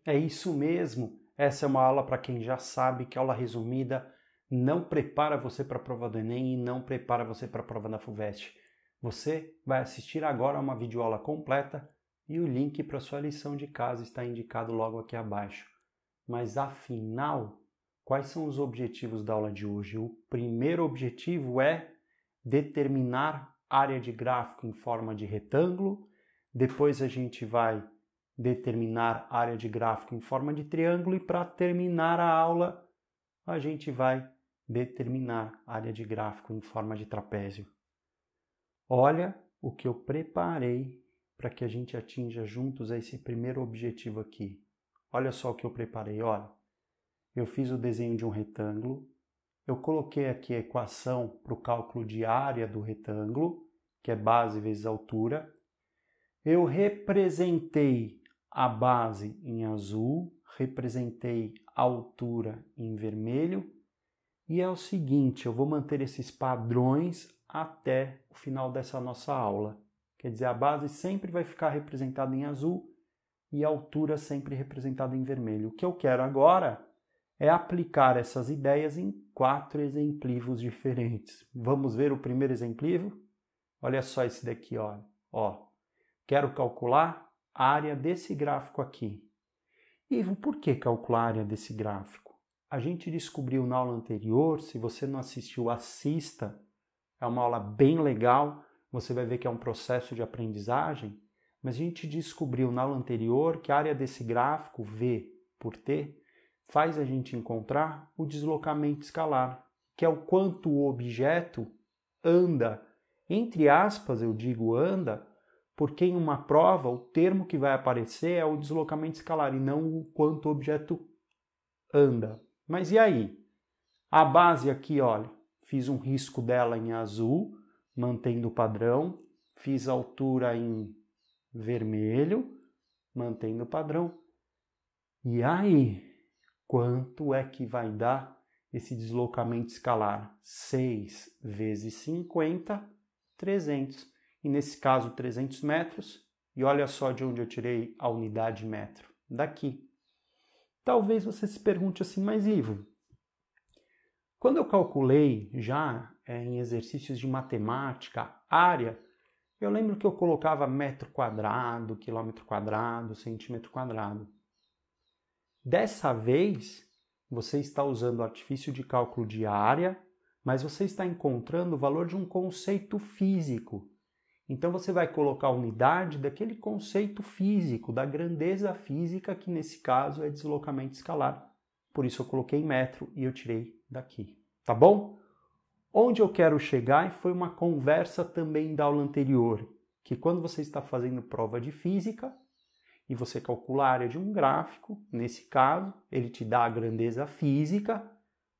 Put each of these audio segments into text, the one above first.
É isso mesmo. Essa é uma aula para quem já sabe que aula resumida não prepara você para a prova do Enem e não prepara você para a prova da FUVEST. Você vai assistir agora uma videoaula completa e o link para sua lição de casa está indicado logo aqui abaixo. Mas afinal, quais são os objetivos da aula de hoje? O primeiro objetivo é determinar área de gráfico em forma de retângulo. Depois a gente vai determinar área de gráfico em forma de triângulo e para terminar a aula a gente vai determinar área de gráfico em forma de trapézio. Olha o que eu preparei para que a gente atinja juntos esse primeiro objetivo aqui. Olha só o que eu preparei, olha. Eu fiz o desenho de um retângulo, eu coloquei aqui a equação para o cálculo de área do retângulo, que é base vezes altura. Eu representei a base em azul, representei a altura em vermelho. E é o seguinte, eu vou manter esses padrões até o final dessa nossa aula. Quer dizer, a base sempre vai ficar representada em azul e a altura sempre representada em vermelho. O que eu quero agora é aplicar essas ideias em 4 exemplivos diferentes. Vamos ver o primeiro exemplivo? Olha só esse daqui, olha. Ó, quero calcular a área desse gráfico aqui. Ivo, por que calcular a área desse gráfico? A gente descobriu na aula anterior, se você não assistiu, assista. É uma aula bem legal, você vai ver que é um processo de aprendizagem. Mas a gente descobriu na aula anterior que a área desse gráfico, V por T, faz a gente encontrar o deslocamento escalar, que é o quanto o objeto anda. Entre aspas, eu digo anda, porque em uma prova o termo que vai aparecer é o deslocamento escalar e não o quanto o objeto anda. Mas e aí? A base aqui, olha, fiz um risco dela em azul, mantendo o padrão, fiz a altura em vermelho, mantendo o padrão. E aí, quanto é que vai dar esse deslocamento escalar? 6 vezes 50, 300. E nesse caso, 300 metros. E olha só de onde eu tirei a unidade metro. Daqui. Talvez você se pergunte assim, mas Ivo, quando eu calculei já em exercícios de matemática, área, eu lembro que eu colocava metro quadrado, quilômetro quadrado, centímetro quadrado. Dessa vez, você está usando o artifício de cálculo de área, mas você está encontrando o valor de um conceito físico. Então você vai colocar a unidade daquele conceito físico, da grandeza física, que nesse caso é deslocamento escalar. Por isso eu coloquei metro e eu tirei daqui. Tá bom? Onde eu quero chegar, e foi uma conversa também da aula anterior, que quando você está fazendo prova de física e você calcula a área de um gráfico, nesse caso, ele te dá a grandeza física,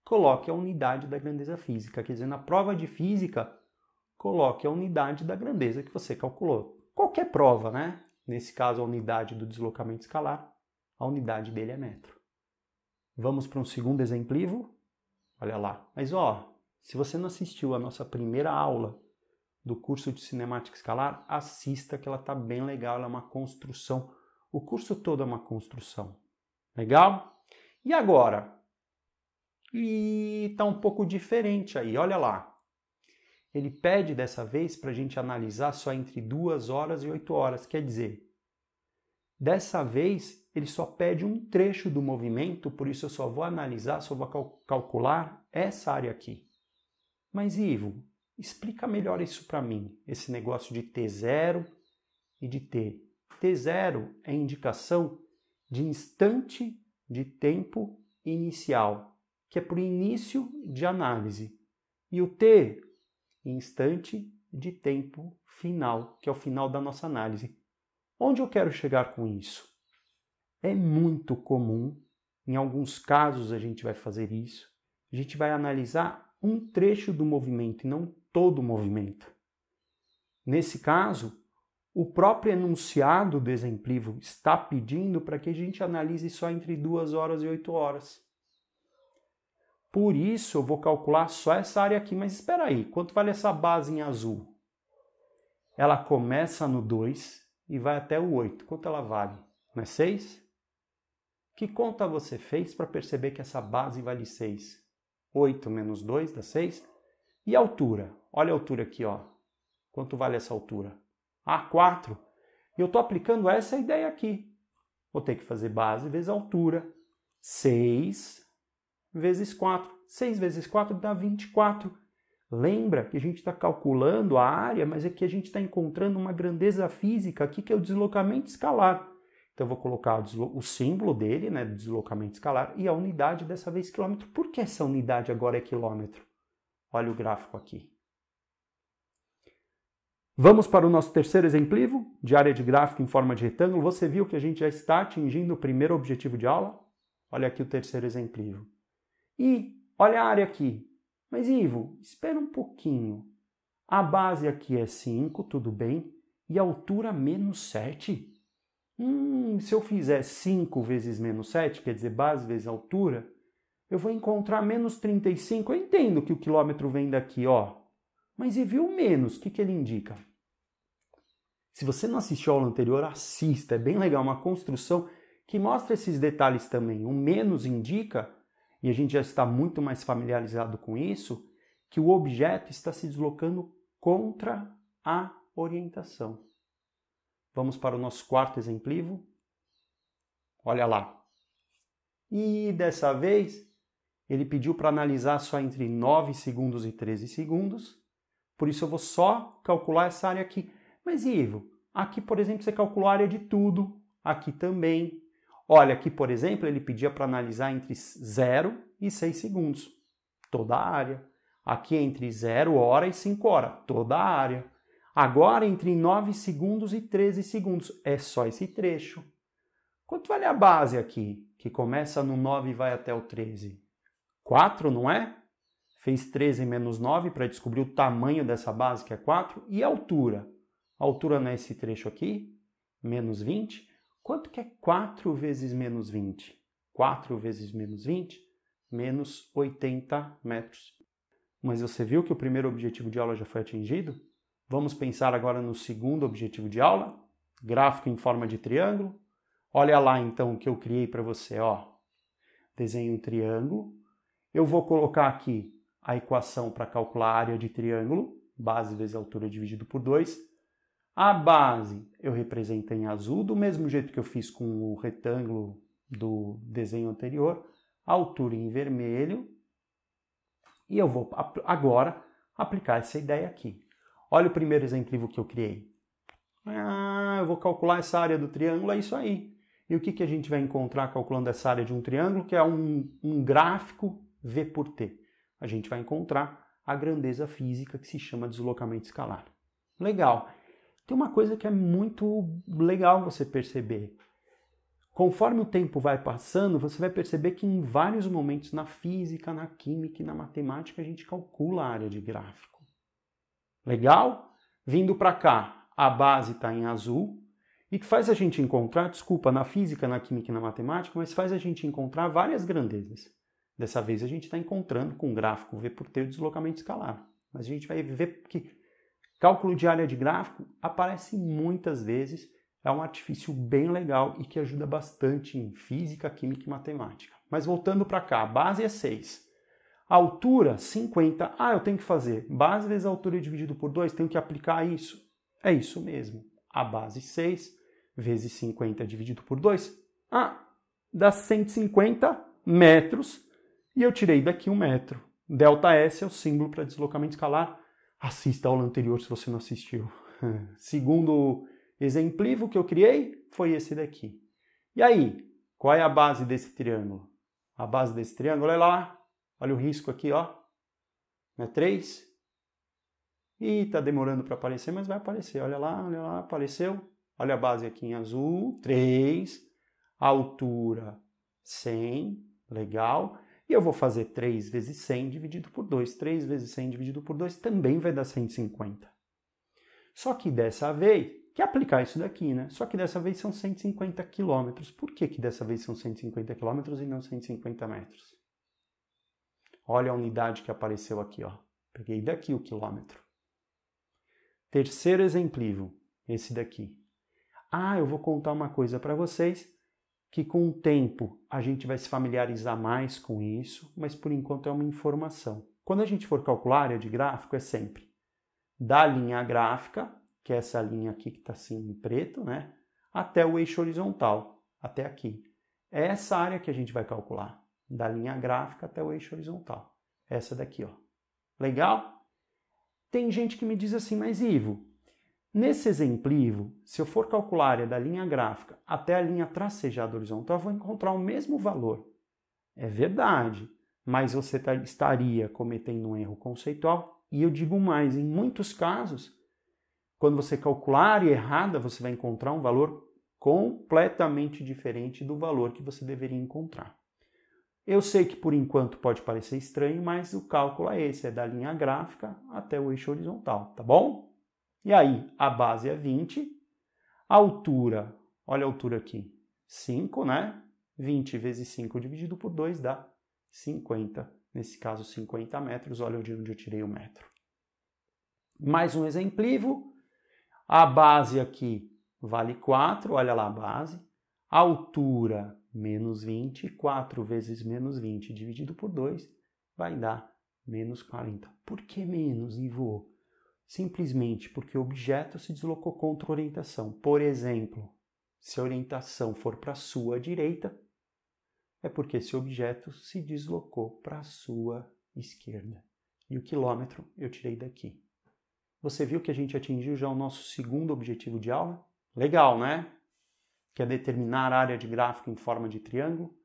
coloque a unidade da grandeza física. Quer dizer, na prova de física, coloque a unidade da grandeza que você calculou. Qualquer prova, né? Nesse caso, a unidade do deslocamento escalar, a unidade dele é metro. Vamos para um segundo exemplivo? Olha lá. Mas ó, se você não assistiu a nossa primeira aula do curso de cinemática escalar, assista que ela está bem legal, ela é uma construção. O curso todo é uma construção. Legal? E agora? E está um pouco diferente aí, olha lá. Ele pede dessa vez para a gente analisar só entre 2 horas e 8 horas. Quer dizer, dessa vez ele só pede um trecho do movimento, por isso eu só vou analisar, só vou calcular essa área aqui. Mas Ivo, explica melhor isso para mim, esse negócio de T0 e de T. T0 é indicação de instante de tempo inicial, que é para o início de análise. E o T, instante de tempo final, que é o final da nossa análise. Onde eu quero chegar com isso? É muito comum, em alguns casos a gente vai fazer isso, a gente vai analisar um trecho do movimento e não todo o movimento. Nesse caso, o próprio enunciado do exemplivo está pedindo para que a gente analise só entre 2 horas e 8 horas. Por isso, eu vou calcular só essa área aqui. Mas espera aí, quanto vale essa base em azul? Ela começa no 2 e vai até o 8. Quanto ela vale? Não é 6? Que conta você fez para perceber que essa base vale 6? 8 menos 2 dá 6. E a altura? Olha a altura aqui, ó. Quanto vale essa altura? 4. E eu estou aplicando essa ideia aqui. Vou ter que fazer base vezes altura. 6 vezes 4. 6 vezes 4 dá 24. Lembra que a gente está calculando a área, mas aqui a gente está encontrando uma grandeza física aqui, que é o deslocamento escalar. Então eu vou colocar o símbolo dele, né, do deslocamento escalar, e a unidade dessa vez quilômetro. Por que essa unidade agora é quilômetro? Olha o gráfico aqui. Vamos para o nosso terceiro exemplo de área de gráfico em forma de retângulo. Você viu que a gente já está atingindo o primeiro objetivo de aula? Olha aqui o terceiro exemplo. E olha a área aqui. Mas Ivo, espera um pouquinho. A base aqui é 5, tudo bem. E a altura menos 7? Se eu fizer 5 vezes menos 7, quer dizer, base vezes altura, eu vou encontrar menos 35. Eu entendo que o quilômetro vem daqui, ó. Mas e viu o menos? O que ele indica? Se você não assistiu a aula anterior, assista. É bem legal, uma construção que mostra esses detalhes também. O menos indica, e a gente já está muito mais familiarizado com isso, que o objeto está se deslocando contra a orientação. Vamos para o nosso quarto exemplo. Olha lá. E dessa vez, ele pediu para analisar só entre 9 segundos e 13 segundos. Por isso eu vou só calcular essa área aqui. Mas Ivo, aqui, por exemplo, você calculou a área de tudo. Aqui também. Olha, aqui, por exemplo, ele pedia para analisar entre 0 e 6 segundos. Toda a área. Aqui entre 0 hora e 5 horas. Toda a área. Agora, entre 9 segundos e 13 segundos. É só esse trecho. Quanto vale a base aqui? Que começa no 9 e vai até o 13. 4, não é? Fez 13 menos 9 para descobrir o tamanho dessa base, que é 4. E a altura? A altura não é esse trecho aqui? Menos 20. Quanto que é 4 vezes menos 20? 4 vezes menos 20? Menos 80 metros. Mas você viu que o primeiro objetivo de aula já foi atingido? Vamos pensar agora no segundo objetivo de aula. Gráfico em forma de triângulo. Olha lá então o que eu criei para você. Ó. Desenho um triângulo. Eu vou colocar aqui a equação para calcular a área de triângulo. Base vezes altura dividido por 2. A base eu represento em azul, do mesmo jeito que eu fiz com o retângulo do desenho anterior. A altura em vermelho. E eu vou agora aplicar essa ideia aqui. Olha o primeiro exemplo que eu criei. Eu vou calcular essa área do triângulo, é isso aí. E o que a gente vai encontrar calculando essa área de um triângulo, que é um gráfico V por T? A gente vai encontrar a grandeza física que se chama deslocamento escalar. Legal. Tem uma coisa que é muito legal você perceber. Conforme o tempo vai passando, você vai perceber que em vários momentos na física, na química e na matemática a gente calcula a área de gráfico. Legal? Vindo para cá, a base está em azul e que faz a gente encontrar, desculpa, na física, na química e na matemática, mas faz a gente encontrar várias grandezas. Dessa vez a gente está encontrando com o gráfico V por T o deslocamento escalar. Mas a gente vai ver que cálculo de área de gráfico aparece muitas vezes, é um artifício bem legal e que ajuda bastante em física, química e matemática. Mas voltando para cá, a base é 6. A altura, 50. Eu tenho que fazer base vezes a altura dividido por 2, tenho que aplicar isso. É isso mesmo. A base 6 vezes 50 dividido por 2, dá 150 metros. E eu tirei daqui 1 metro. ΔS é o símbolo para deslocamento escalar. Assista a aula anterior se você não assistiu. Segundo exemplo que eu criei foi esse daqui. E aí, qual é a base desse triângulo? A base desse triângulo, olha lá. Olha o risco aqui, ó. Não é 3? Ih, tá demorando para aparecer, mas vai aparecer. Olha lá, apareceu. Olha a base aqui em azul, 3. A altura, 100. Legal. E eu vou fazer 3 vezes 100 dividido por 2. 3 vezes 100 dividido por 2 também vai dar 150. Só que dessa vez, que aplicar isso daqui, né? Só que dessa vez são 150 quilômetros. Por que dessa vez são 150 quilômetros e não 150 metros? Olha a unidade que apareceu aqui, ó. Peguei daqui o quilômetro. Terceiro exemplo, esse daqui. Eu vou contar uma coisa para vocês, que com o tempo a gente vai se familiarizar mais com isso, mas por enquanto é uma informação. Quando a gente for calcular a área de gráfico, é sempre da linha gráfica, que é essa linha aqui que está assim em preto, né, até o eixo horizontal, até aqui. É essa área que a gente vai calcular, da linha gráfica até o eixo horizontal. Essa daqui, ó. Legal? Tem gente que me diz assim, mas Ivo, nesse exemplo, se eu for calcular a área da linha gráfica até a linha tracejada horizontal, eu vou encontrar o mesmo valor. É verdade, mas você estaria cometendo um erro conceitual. E eu digo mais, em muitos casos, quando você calcular a área errada, você vai encontrar um valor completamente diferente do valor que você deveria encontrar. Eu sei que por enquanto pode parecer estranho, mas o cálculo é esse, é da linha gráfica até o eixo horizontal, tá bom? E aí, a base é 20, a altura, olha a altura aqui, 5, né? 20 vezes 5 dividido por 2 dá 50. Nesse caso, 50 metros, olha de onde eu tirei o metro. Mais um exemplo, a base aqui vale 4, olha lá a base. A altura, menos 20, 4 vezes menos 20 dividido por 2 vai dar menos 40. Por que menos, Ivo? Simplesmente porque o objeto se deslocou contra a orientação. Por exemplo, se a orientação for para a sua direita, é porque esse objeto se deslocou para a sua esquerda. E o quilômetro eu tirei daqui. Você viu que a gente atingiu já o nosso segundo objetivo de aula? Legal, né? Que é determinar a área de gráfico em forma de triângulo.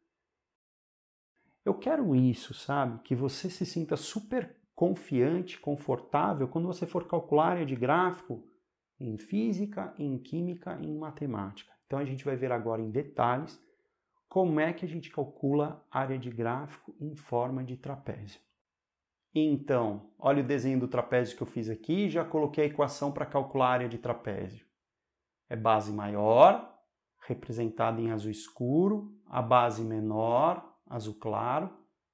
Eu quero isso, sabe? Que você se sinta super confiante, confortável quando você for calcular a área de gráfico em física, em química e em matemática. Então a gente vai ver agora em detalhes como é que a gente calcula a área de gráfico em forma de trapézio. Então, olha o desenho do trapézio que eu fiz aqui, já coloquei a equação para calcular a área de trapézio. É base maior, representada em azul escuro, a base menor, azul claro.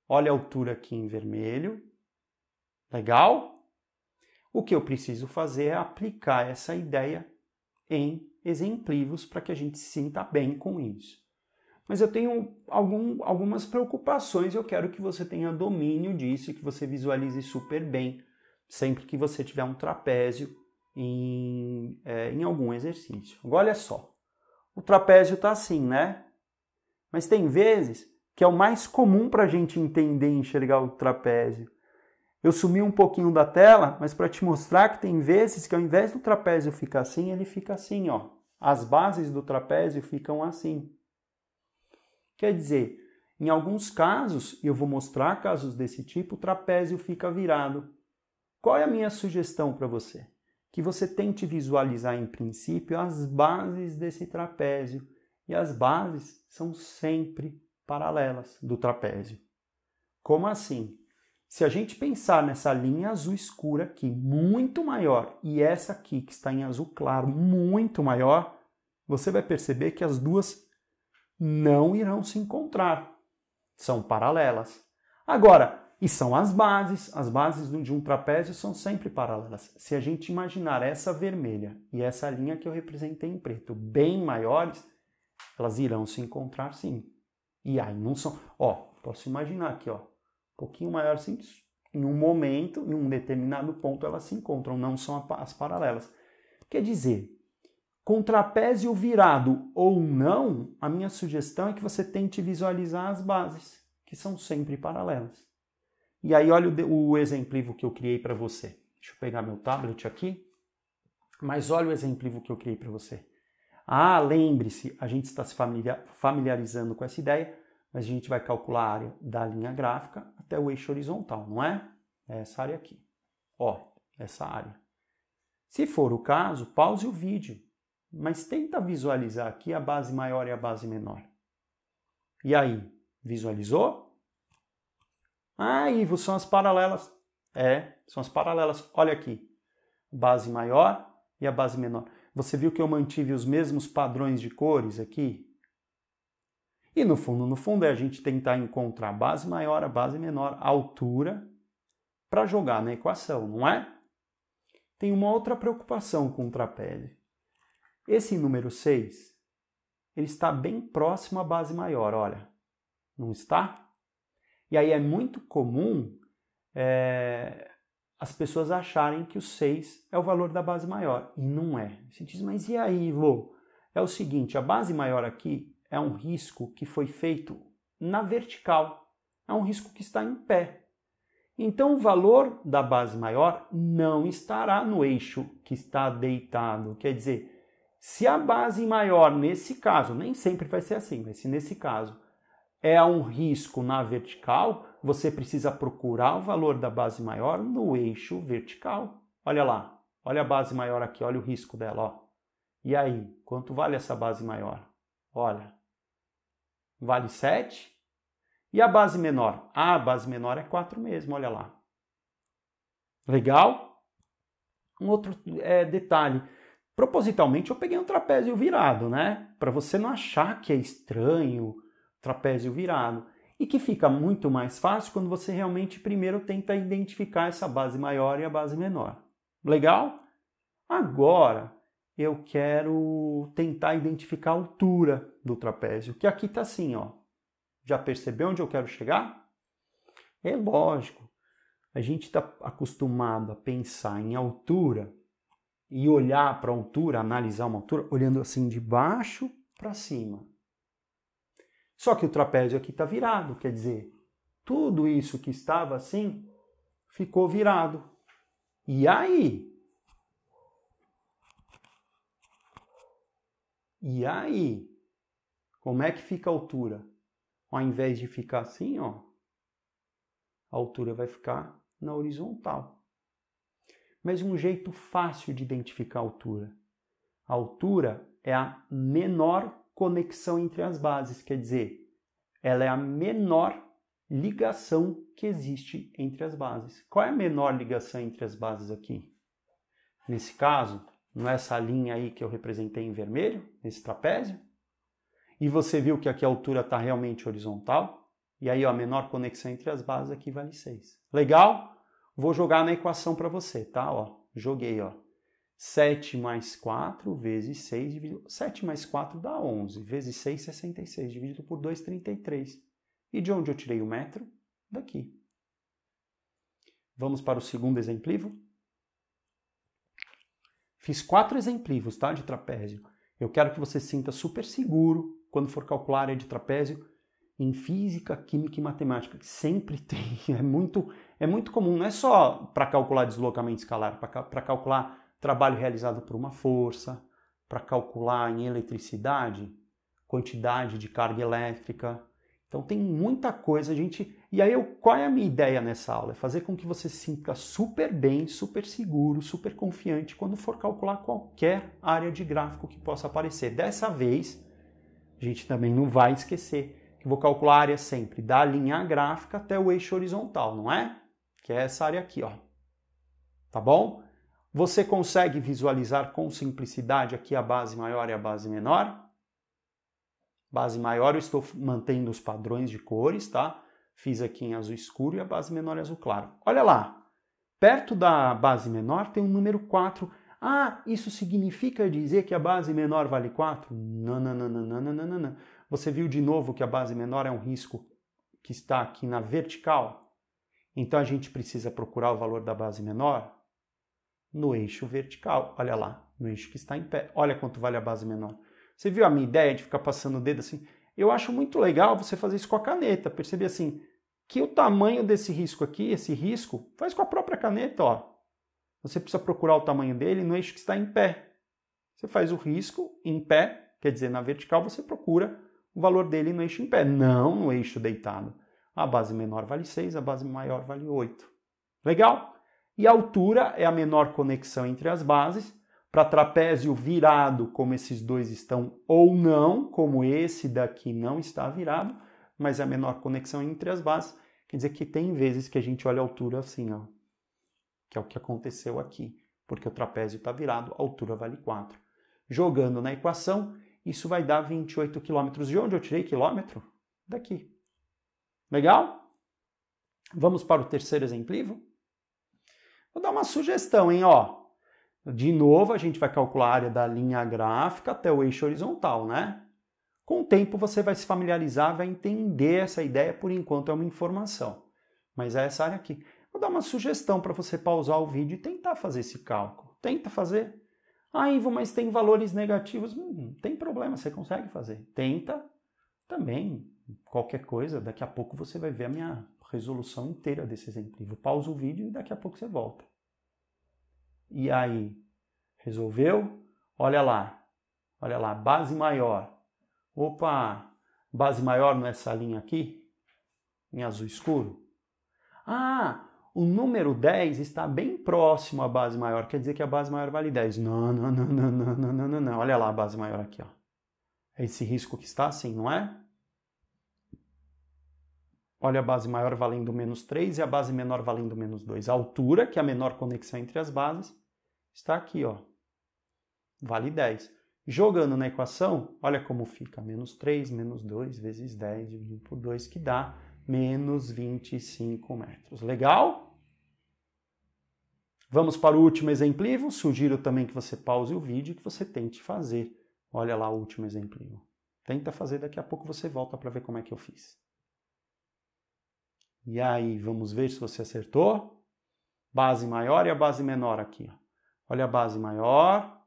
Olha a altura aqui em vermelho. Legal? O que eu preciso fazer é aplicar essa ideia em exemplos para que a gente se sinta bem com isso. Mas eu tenho algumas preocupações e eu quero que você tenha domínio disso e que você visualize super bem sempre que você tiver um trapézio em algum exercício. Agora, olha só, o trapézio está assim, né? Mas tem vezes que é o mais comum para a gente entender e enxergar o trapézio. Eu sumi um pouquinho da tela, mas para te mostrar que tem vezes que ao invés do trapézio ficar assim, ele fica assim, ó. As bases do trapézio ficam assim. Quer dizer, em alguns casos, e eu vou mostrar casos desse tipo, o trapézio fica virado. Qual é a minha sugestão para você? Que você tente visualizar em princípio as bases desse trapézio. E as bases são sempre paralelas do trapézio. Como assim? Se a gente pensar nessa linha azul escura aqui, muito maior, e essa aqui que está em azul claro, muito maior, você vai perceber que as duas não irão se encontrar. São paralelas. Agora, e são as bases de um trapézio são sempre paralelas. Se a gente imaginar essa vermelha e essa linha que eu representei em preto bem maiores, elas irão se encontrar sim. E aí não são... Ó, posso imaginar aqui, ó, um pouquinho maior assim, em um momento, em um determinado ponto elas se encontram, não são as paralelas. Quer dizer, com trapézio virado ou não, a minha sugestão é que você tente visualizar as bases, que são sempre paralelas. E aí olha o exemplo que eu criei para você. Deixa eu pegar meu tablet aqui. Mas olha o exemplo que eu criei para você. Ah, lembre-se, a gente está se familiarizando com essa ideia, mas a gente vai calcular a área da linha gráfica até o eixo horizontal, não é? É essa área aqui. Ó, essa área. Se for o caso, pause o vídeo. Mas tenta visualizar aqui a base maior e a base menor. E aí, visualizou? Ah, Ivo, são as paralelas. É, são as paralelas. Olha aqui, base maior e a base menor. Você viu que eu mantive os mesmos padrões de cores aqui? E no fundo é a gente tentar encontrar a base maior, a base menor, a altura, para jogar na equação, não é? Tem uma outra preocupação com o trapézio. Esse número 6 ele está bem próximo à base maior, olha. Não está? E aí é muito comum as pessoas acharem que o 6 é o valor da base maior. E não é. Você diz, mas e aí, Vô? É o seguinte, a base maior aqui é um risco que foi feito na vertical. É um risco que está em pé. Então o valor da base maior não estará no eixo que está deitado. Quer dizer, se a base maior, nesse caso, nem sempre vai ser assim, mas se nesse caso é um risco na vertical, você precisa procurar o valor da base maior no eixo vertical. Olha lá, olha a base maior aqui, olha o risco dela, ó. E aí, quanto vale essa base maior? Olha, vale 7. E a base menor? Ah, a base menor é 4 mesmo, olha lá. Legal? Um outro detalhe. Propositalmente eu peguei um trapézio virado, né? Para você não achar que é estranho trapézio virado. E que fica muito mais fácil quando você realmente primeiro tenta identificar essa base maior e a base menor. Legal? Agora eu quero tentar identificar a altura do trapézio, que aqui está assim, ó. Já percebeu onde eu quero chegar? É lógico, a gente está acostumado a pensar em altura e olhar para a altura, analisar uma altura, olhando assim de baixo para cima. Só que o trapézio aqui está virado, quer dizer, tudo isso que estava assim ficou virado. E aí? E aí? Como é que fica a altura? Ao invés de ficar assim, ó, a altura vai ficar na horizontal. Mas um jeito fácil de identificar a altura. A altura é a menor conexão entre as bases, quer dizer, ela é a menor ligação que existe entre as bases. Qual é a menor ligação entre as bases aqui? Nesse caso, não é essa linha aí que eu representei em vermelho, nesse trapézio? E você viu que aqui a altura está realmente horizontal? E aí ó, a menor conexão entre as bases aqui vale 6. Legal? Vou jogar na equação para você, tá? Ó, joguei, ó. 7 mais 4 vezes 6 dividido... 7 mais 4 dá 11, vezes 6, 66, dividido por 2, 33. E de onde eu tirei o metro? Daqui. Vamos para o segundo exemplivo? Fiz 4 exemplivos, tá, de trapézio. Eu quero que você se sinta super seguro quando for calcular a área de trapézio em física, química e matemática. Sempre tem, é muito comum, não é só para calcular deslocamento escalar, para calcular trabalho realizado por uma força, para calcular em eletricidade, quantidade de carga elétrica. Então tem muita coisa, gente. E aí, qual é a minha ideia nessa aula? É fazer com que você se sinta super bem, super seguro, super confiante quando for calcular qualquer área de gráfico que possa aparecer. Dessa vez, a gente também não vai esquecer que vou calcular a área sempre da linha gráfica até o eixo horizontal, não é? Que é essa área aqui, ó. Tá bom? Você consegue visualizar com simplicidade aqui a base maior e a base menor? Base maior eu estou mantendo os padrões de cores, tá? Fiz aqui em azul escuro e a base menor em azul claro. Olha lá, perto da base menor tem um número 4. Ah, isso significa dizer que a base menor vale 4? Não, não, não, não, não, não, não, não. Você viu de novo que a base menor é um risco que está aqui na vertical? Então a gente precisa procurar o valor da base menor no eixo vertical, olha lá, no eixo que está em pé. Olha quanto vale a base menor. Você viu a minha ideia de ficar passando o dedo assim? Eu acho muito legal você fazer isso com a caneta, perceber assim, que o tamanho desse risco aqui, esse risco, faz com a própria caneta, ó. Você precisa procurar o tamanho dele no eixo que está em pé. Você faz o risco em pé, quer dizer, na vertical você procura o valor dele no eixo em pé, não no eixo deitado. A base menor vale 6, a base maior vale 8. Legal? E a altura é a menor conexão entre as bases. Para trapézio virado, como esses dois estão, ou não, como esse daqui não está virado, mas é a menor conexão entre as bases. Quer dizer que tem vezes que a gente olha a altura assim, ó, que é o que aconteceu aqui, porque o trapézio está virado, a altura vale 4. Jogando na equação, isso vai dar 28 km. De onde eu tirei quilômetro? Daqui. Legal? Vamos para o terceiro exemplivo? Vou dar uma sugestão, hein? Ó, de novo, a gente vai calcular a área da linha gráfica até o eixo horizontal, né? Com o tempo você vai se familiarizar, vai entender essa ideia, por enquanto é uma informação. Mas é essa área aqui. Vou dar uma sugestão para você pausar o vídeo e tentar fazer esse cálculo. Tenta fazer. Ah, Ivo, mas tem valores negativos. Não tem problema, você consegue fazer. Tenta também. Qualquer coisa, daqui a pouco você vai ver a minha resolução inteira desse exemplo. Pausa o vídeo e daqui a pouco você volta. E aí, resolveu? Olha lá, base maior. Opa, base maior não é essa linha aqui? Em azul escuro? Ah, o número 10 está bem próximo à base maior, quer dizer que a base maior vale 10. Não. Olha lá a base maior aqui, ó. É esse risco que está assim, não é? Olha a base maior valendo menos 3 e a base menor valendo menos 2. A altura, que é a menor conexão entre as bases, está aqui, ó. Vale 10. Jogando na equação, olha como fica. Menos 3, menos 2 vezes 10 dividido por 2, que dá menos 25 metros. Legal? Vamos para o último exemplo. Sugiro também que você pause o vídeo e que você tente fazer. Olha lá o último exemplo. Tenta fazer, daqui a pouco você volta para ver como é que eu fiz. E aí, vamos ver se você acertou. Base maior e a base menor aqui. Olha a base maior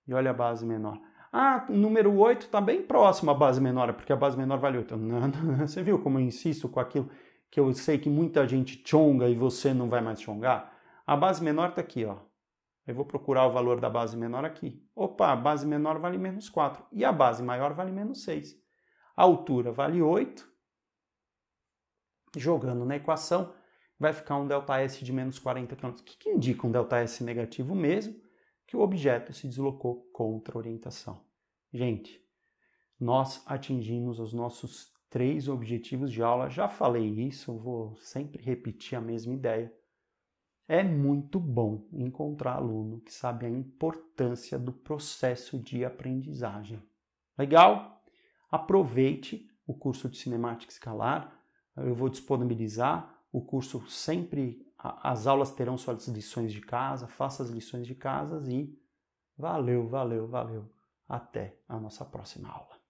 e olha a base menor. Ah, o número 8 está bem próximo à base menor, porque a base menor vale 8. Não, você viu como eu insisto com aquilo que eu sei que muita gente chonga e você não vai mais chongar? A base menor está aqui, ó. Eu vou procurar o valor da base menor aqui. Opa, a base menor vale menos 4 e a base maior vale menos 6. A altura vale 8. Jogando na equação, vai ficar um ΔS de menos 40 km. O que indica um ΔS negativo mesmo? Que o objeto se deslocou contra a orientação. Gente, nós atingimos os nossos 3 objetivos de aula. Já falei isso, vou sempre repetir a mesma ideia. É muito bom encontrar aluno que sabe a importância do processo de aprendizagem. Legal? Aproveite o curso de Cinemática Escalar. Eu vou disponibilizar o curso sempre, as aulas terão suas lições de casa, faça as lições de casa e valeu. Até a nossa próxima aula.